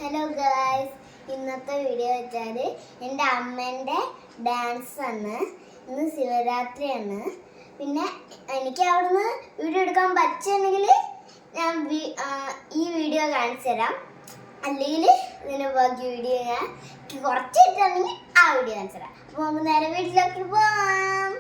Hello guys, ഇന്നത്തെ video വെച്ചാൽ എൻ്റെ അമ്മേൻ്റെ ഡാൻസ് ആണ്. ഇന്ന് ശിവരാത്രിയാണ്. പിന്നെ എനിക്ക് അവിടുന്ന് വീഡിയോ എടുക്കാൻ പറ്റുകയാണെങ്കിൽ ഞാൻ ഈ വീഡിയോ കാണിച്ചു തരാം. അല്ലെങ്കിൽ ഇതിന് ബാക്കി വീഡിയോ ഞാൻ കുറച്ച് ഇട്ടാണെങ്കിൽ ആ വീഡിയോ കാണിച്ചു തരാം. അപ്പോൾ നമുക്ക് നേരെ വീട്ടിലേക്ക് പോവാം.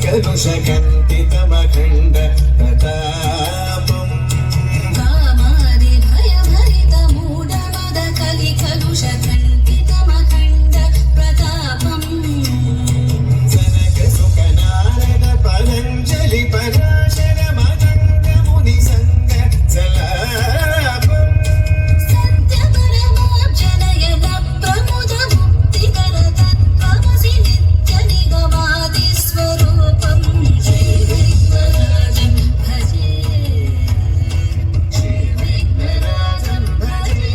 कलुषकन्तितमखण्ड प्रतापम् कामादि भयभरित मूढमद कलि कलुषकन्तितमखण्ड प्रतापम् जनकसुखनारद पतञ्जलि पराशर मदङ्ग मुनिसङ्ग जलापम् सत्यपरमार्जनयन प्रमुद मुक्तिकर तत्त्वमसि नित्य निगमादि स्वरूपम् श्रीविघ्नराजं भजे श्रीविघ्नराजं भजे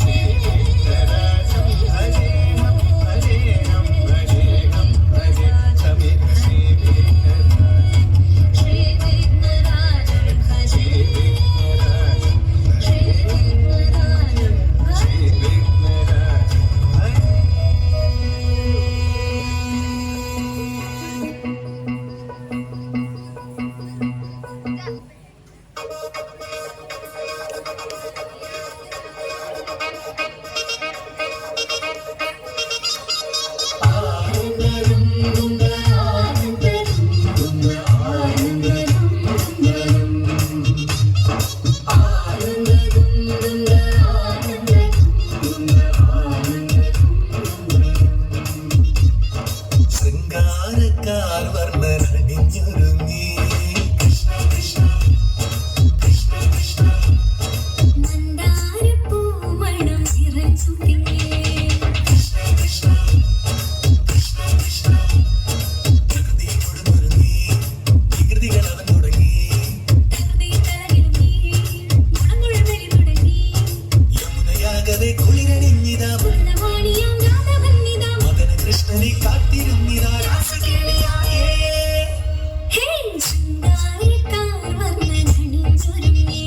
श्रीविघ्नराजं भजेऽहं भजेऽहं भजेऽहं भजे तमिह श्रीविघ्नराजं श्रीविघ्नराजं भजे श्रीविघ्नराजं ശൃംഗാരക്കാർ വർണ്ണനണിഞ്ഞൊരുങ്ങി മന്ദാരപ്പൂമണം നിറച്ചുതിങ്ങി പ്രകൃതിയോടൊരുങ്ങി വികൃതികൾ അവൻ തുടങ്ങി തകർന്നീ മുടങ്ങുഴൽ തുടങ്ങി യമുനയാകവെ കുളിരണിഞ്ഞിതാ വർണ്ണവാണിയാം രാധവന്നിതാ മദന കൃഷ്ണനെ കാത്തിരുന്നിതാ രാസകേളിയായേ ഹേ ശൃംഗാരക്കാർ വർണ്ണനണിഞ്ഞൊരുങ്ങി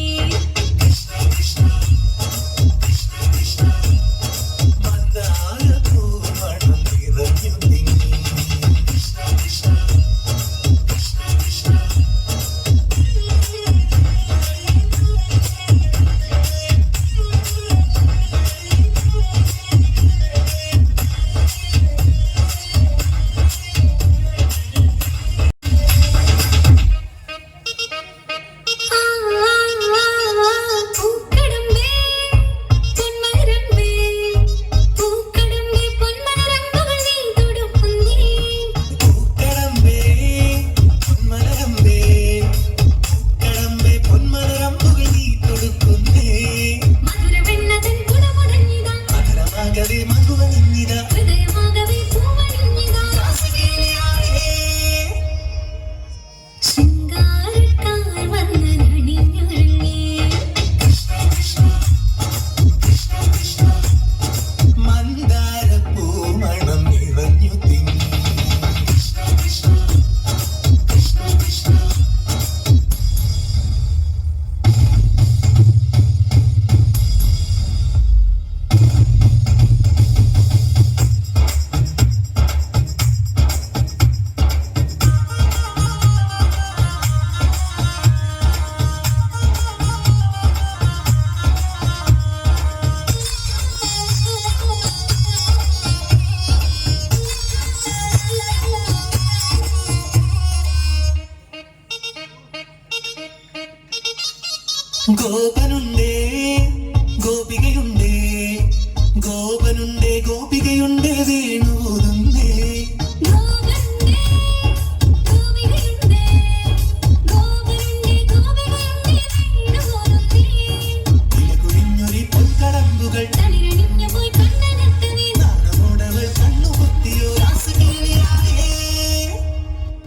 കനവുകൾ തളിരണിഞ്ഞു പോയി കണ്ണനത്ത് നീ നാണമോടവൾ കണ്ണുപൊത്തിയോ രാസകേളിയായേ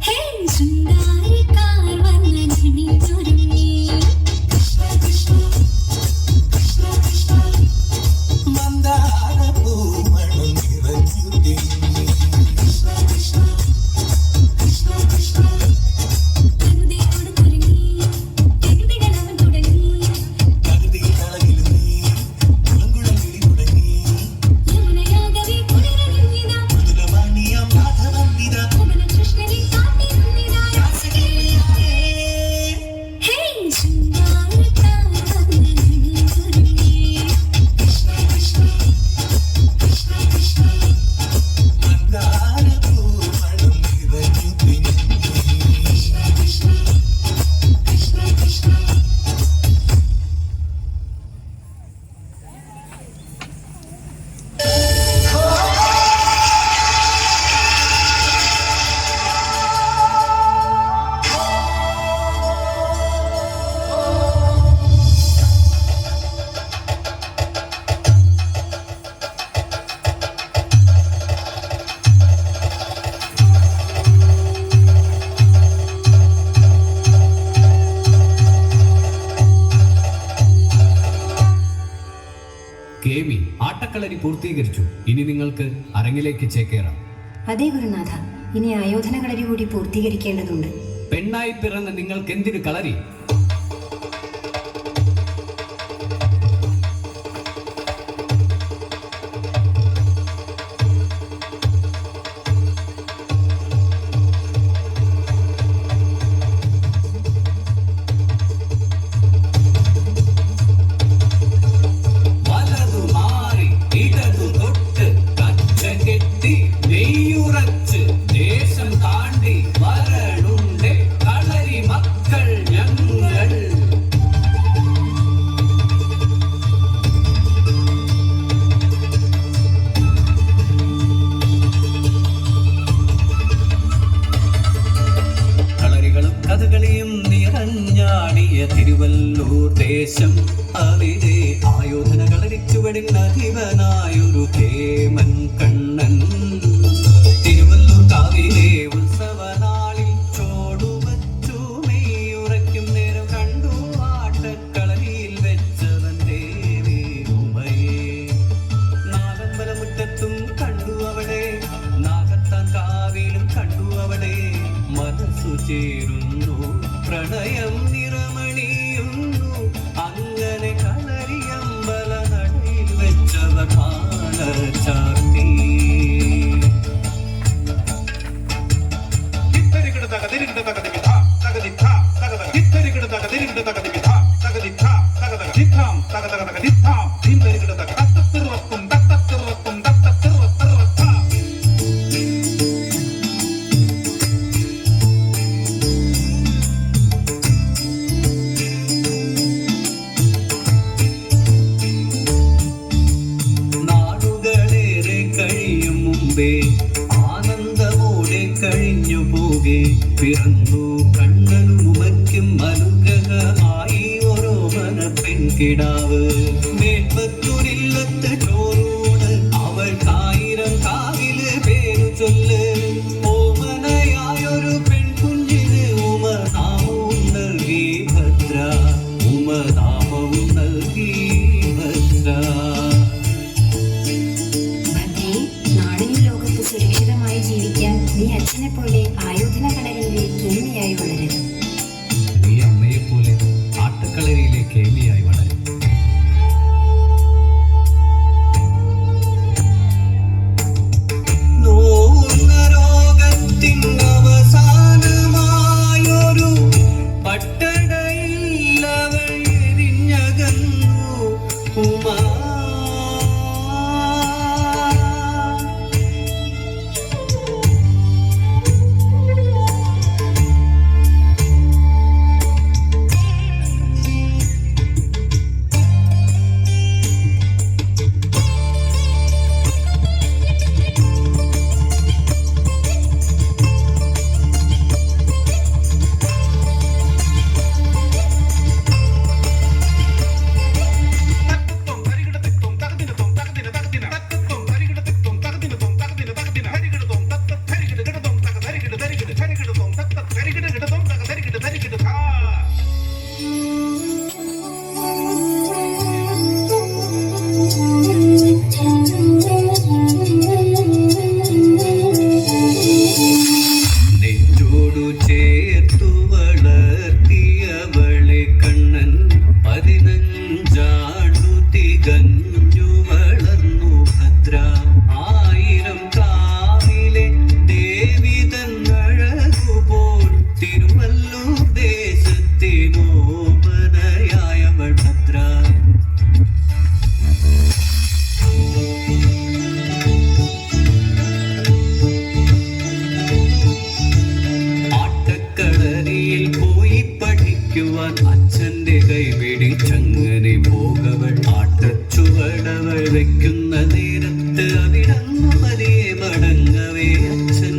ഹേ ശൃംഗാരക്കാർ വന്നണിഞ്ഞൊരുങ്ങി മന്ദാരപൂമണം നിറഞ്ഞു തിങ്ങി കരുതയോട് കുരുങ്ങി കരുതികളവൻ തുടങ്ങി കരുതിയിൽ കളകിലും നീ കുളങ്കുളം വിളി തുടങ്ങി യമുനയാകവേ കുളിരണിഞ്ഞിതാ മൃദുലവാണിയാം രാധവന്നിതാ ഭുവന കൃഷ്ണനെ കാത്തിരുന്നിതാ രാസകേളിയായേ ഹേ ശൃംഗാരക്കാർ വന്നണിഞ്ഞൊരുങ്ങി മന്ദാരപൂമണം നിറഞ്ഞു തിങ്ങി കേമി ആട്ടക്കളരി പൂർത്തീകരിച്ചു. ഇനി നിങ്ങൾക്ക് അരങ്ങിലേക്ക് ചേക്കേറാം. അതേ ഗുരുനാഥ, ഇനി ആയോധന കളരി കൂടി പൂർത്തീകരിക്കേണ്ടതുണ്ട്. പെണ്ണായി പിറന്ന നിങ്ങൾക്ക് എന്തിനു കളരി? വലതു മാറി ഇടതു തൊട്ട് കച്ച കെട്ടി നെയ്യുറച്ച് ദേശം താണ്ടി വരണുണ്ട് കളരി മക്കൾ ഞങ്ങൾ. കളരികളും കഥകളിയും നിറഞ്ഞാടിയ തിരുവല്ലൂർ ദേശം അവിടെ ആയോധന കളരിച്ചുവടിൻ അധിപനായൊരു കേമൻ കണ്ണൻ. തിരുവല്ലൂർ കാവിലെ ഉത്സവനാളിൽ ചോടുവച്ചു മെയ്യുറയ്ക്കും നേരം കണ്ടു ആട്ടക്കളരിയിൽ വെച്ചവൻ ദേവി ഉമയെ. നാഗമ്പലമുറ്റത്തും കണ്ടു അവളെ, നാഗത്താൻ കാവിലും കണ്ടു അവളെ. മനസ്സു ചേരുന്നു പ്രണയം നിറമണിയുന്നു അങ്ങനെ കളരിയമ്പല നടയിൽ വെച്ചവർ മാല ചാർത്തി. നാളുകളേറെ കഴിയും മുമ്പേ ആനന്ദമോടെ കഴിഞ്ഞു പോകെ പിറന്നു കണ്ണനും ഉമയ്ക്കും അനുഗ്രഹമായി ഓരോ മന പെൺകിടാവ്. മേൽപ്പത്തൂരില്ലത്ത് ചോറൂണ് അവൾക്കായിരം കാവില് പേരു ചൊല്ല്. ഓമനയായൊരു പെൺകുഞ്ഞിന് ഉമനാമവും നൽകി ഭദ്ര, ഉമനാമവും നൽകി ഭദ്ര. ഭദ്രേ, നാടിനും ലോകത്ത് സുരക്ഷിതമായി ജീവിക്കാൻ നീ അച്ഛനെ പോലെ ആയോധന കളരിയിലെ കേമിയായി വളരും. നീ അമ്മയെപ്പോലെ ആട്ടക്കളരിയിലെ കേമിയായി വളരും. നോവുന്ന രോഗത്തിൻ അവസാനമായൊരു പട്ടടയിൽ അവൾ എരിഞ്ഞകന്നു ഉമാ. വെക്കുന്ന നേരത്ത് അവിടന്നു പതിയെ മടങ്ങവേ അച്ഛൻ.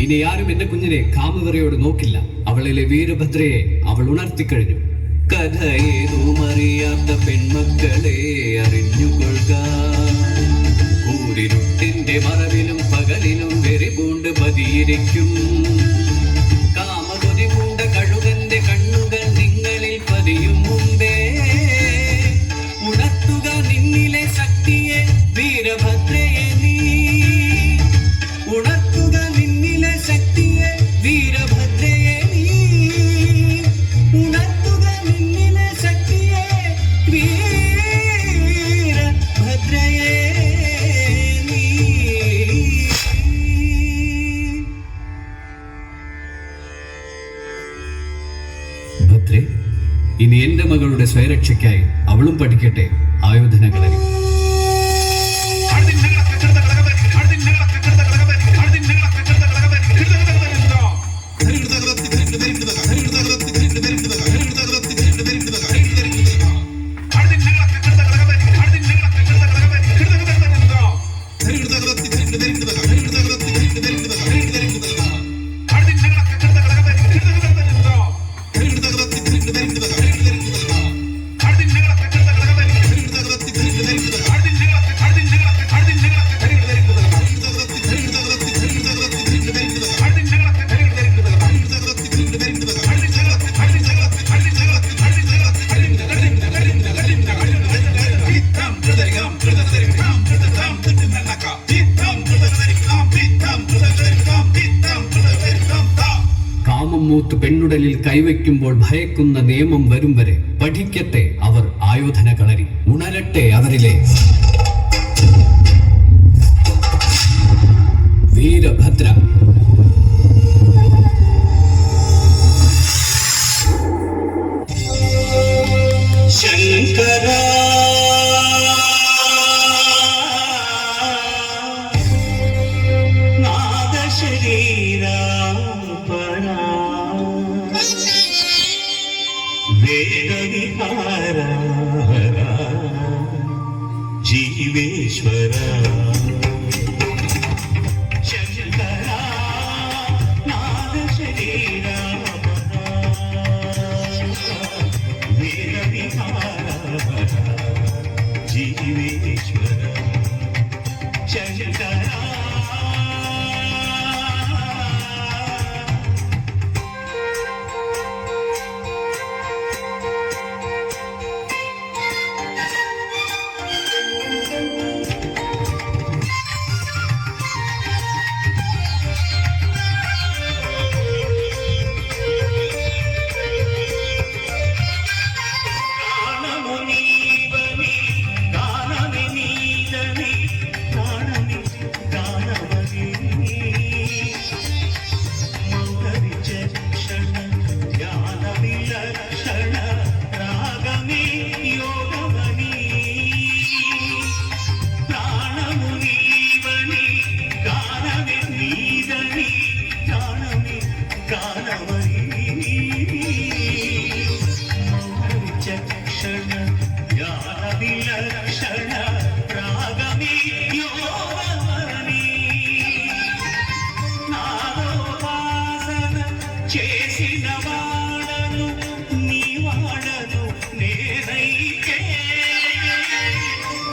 ഇനി ആരും എന്റെ കുഞ്ഞിനെ കാമവെറിയോട് നോക്കില്ല. അവളിലെ വീരഭദ്രയെ അവൾ ഉണർത്തിക്കഴിഞ്ഞു. കഥ ഏതും അറിയാത്ത പെൺമക്കളെ അറിഞ്ഞുകൊള്ളുക. കൂരിരുട്ടിന്റെ മറവിലും പകലിലും വെറി പൂണ്ട് പതിയിരിക്കും. കാമകൊതി പൂണ്ട കഴുകന്റെ കണ്ണുകൾ നിങ്ങളിൽ പതിയും മുമ്പേ ഉണർത്തുക നിന്നിലെ ശക്തിയെ വീരഭദ്രയെ നീ. ഉണർത്തുക നിന്നിലെ ശക്തിയെ വീരഭദ്രയെ നീ. ഉണർത്തുക നിന്നിലെ ശക്തിയെ വീരഭദ്രയെ നീ. ഭദ്രേ, ഇനി എന്റെ മകളുടെ സ്വയരക്ഷയ്ക്കായി അവളും പഠിക്കട്ടെ ആയോധന കളരി. മൂത്ത് പെണ്ണുടലിൽ കൈവയ്ക്കുമ്പോൾ ഭയക്കുന്ന നിയമം വരും വരെ പഠിക്കട്ടെ അവർ ആയോധന കളരി. ഉണരട്ടെ അവരിലെ വീരഭദ്ര. జీవేశ్వర శంకర నాద శరీర వేద విహార జీవేశ్వర శంకర చేసిన వాడను నీ వాడను నేనైతే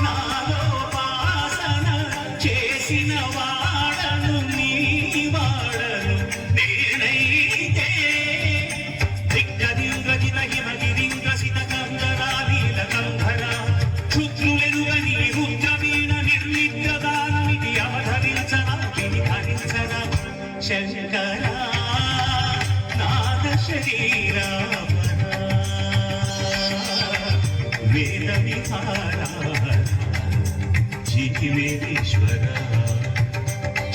నాలో వాసన చేసిన వాడను నీ వాడను నేనైతే దిగ్గదింగజిత హిమగిరింగసిత కందరాలీల కంధర క్షుద్రులెరుగని రుద్రవీణ నిర్విద్యదానమిది అవధరించరా వినిహరించరా శంకర శరీర వేద విహార జీవేశ్వర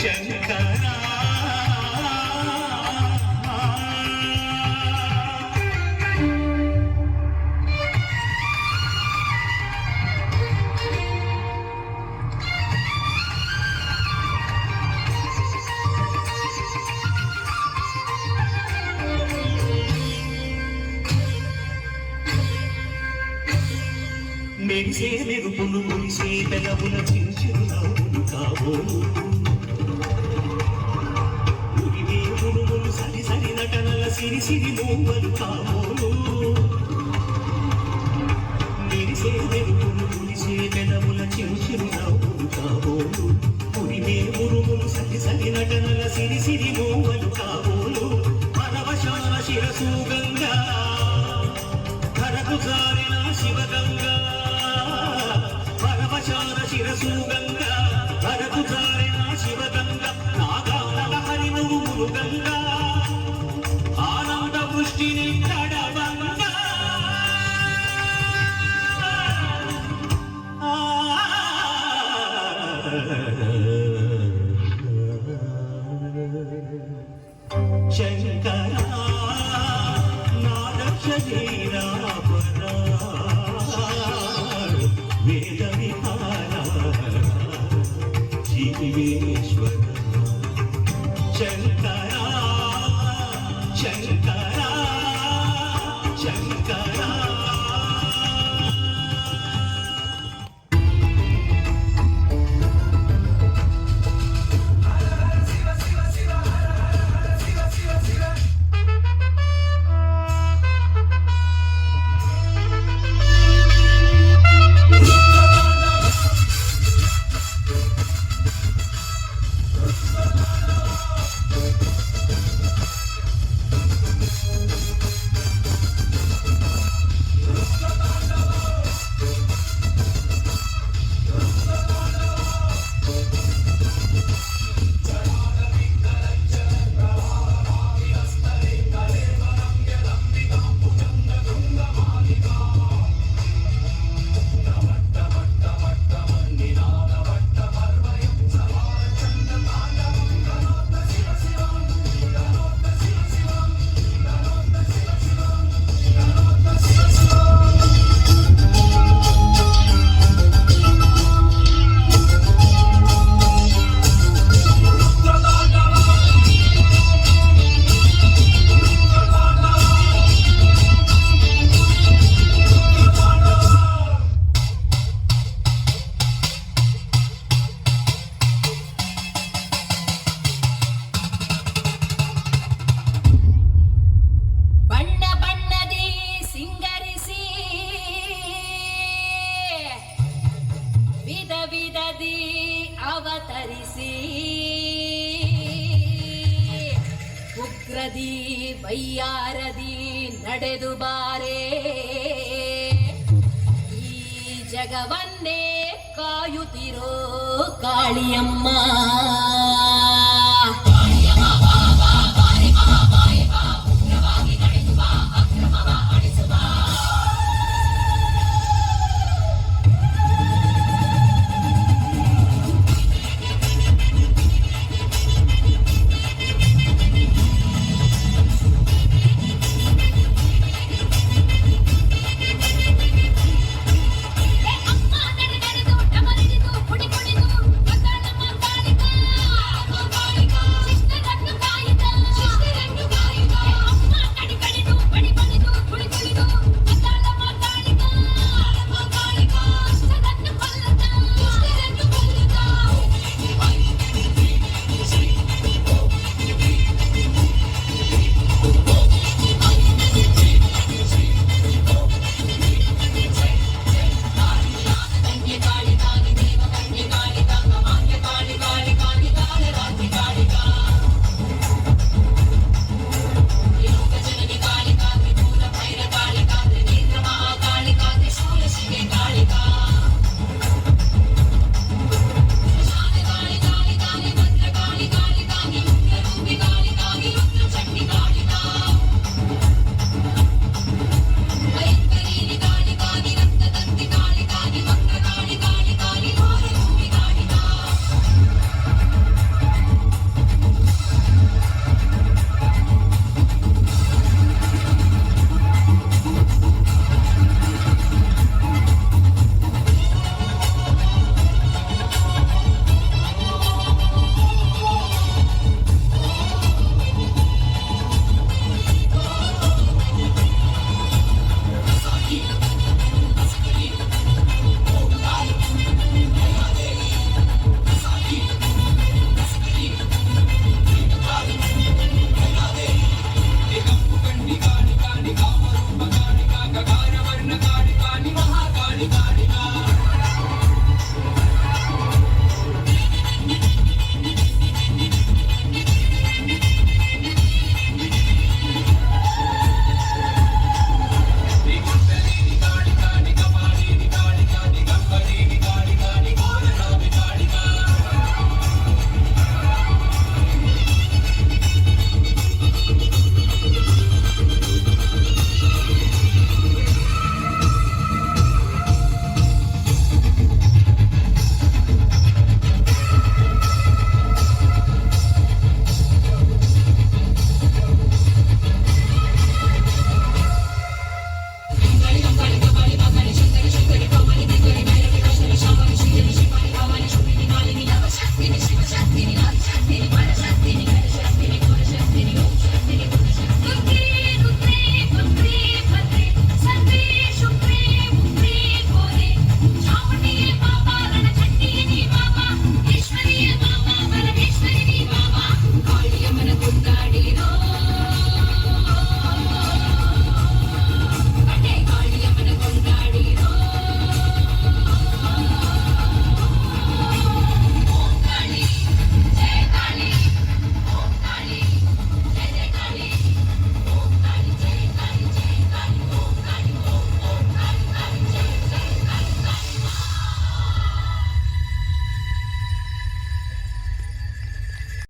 శంకర మెరిసే మెరుపులు మురిసే పెదవుల చిరుచిరునవ్వులు కాబోలు ఉరివే పురుగులు సరి సరి నటనల సిరి సిరి మూవలు కాబోలు మెరిసే మెరుపులు మురిసే పెదవుల చిరుచిరునవ్వులు కాబోలు ఉరివే పురుగులు సరి సరి నటనల సిరి సిరి మూవలు కాబోలు పరవశాల శిరసు గంగా ధరకు జారిన శివగంగా పరవశాల శిరసు గంగా ధరకు జారిన శివగంగా నాగాల హరి నువ్వు గంగా ఆనంద వృష్టిని తడవంగా శంకర నాద శరీర వేద విహార జీవేశ్వర శంకర శంకర శంకర ಶೀಘ್ರದಿ ವೈಯಾರದಿ ನಡೆದು ಬಾರೆ ಈ ಜಗವನ್ನೇ ಕಾಯುತ್ತಿರೋ ಕಾಳಿಯಮ್ಮ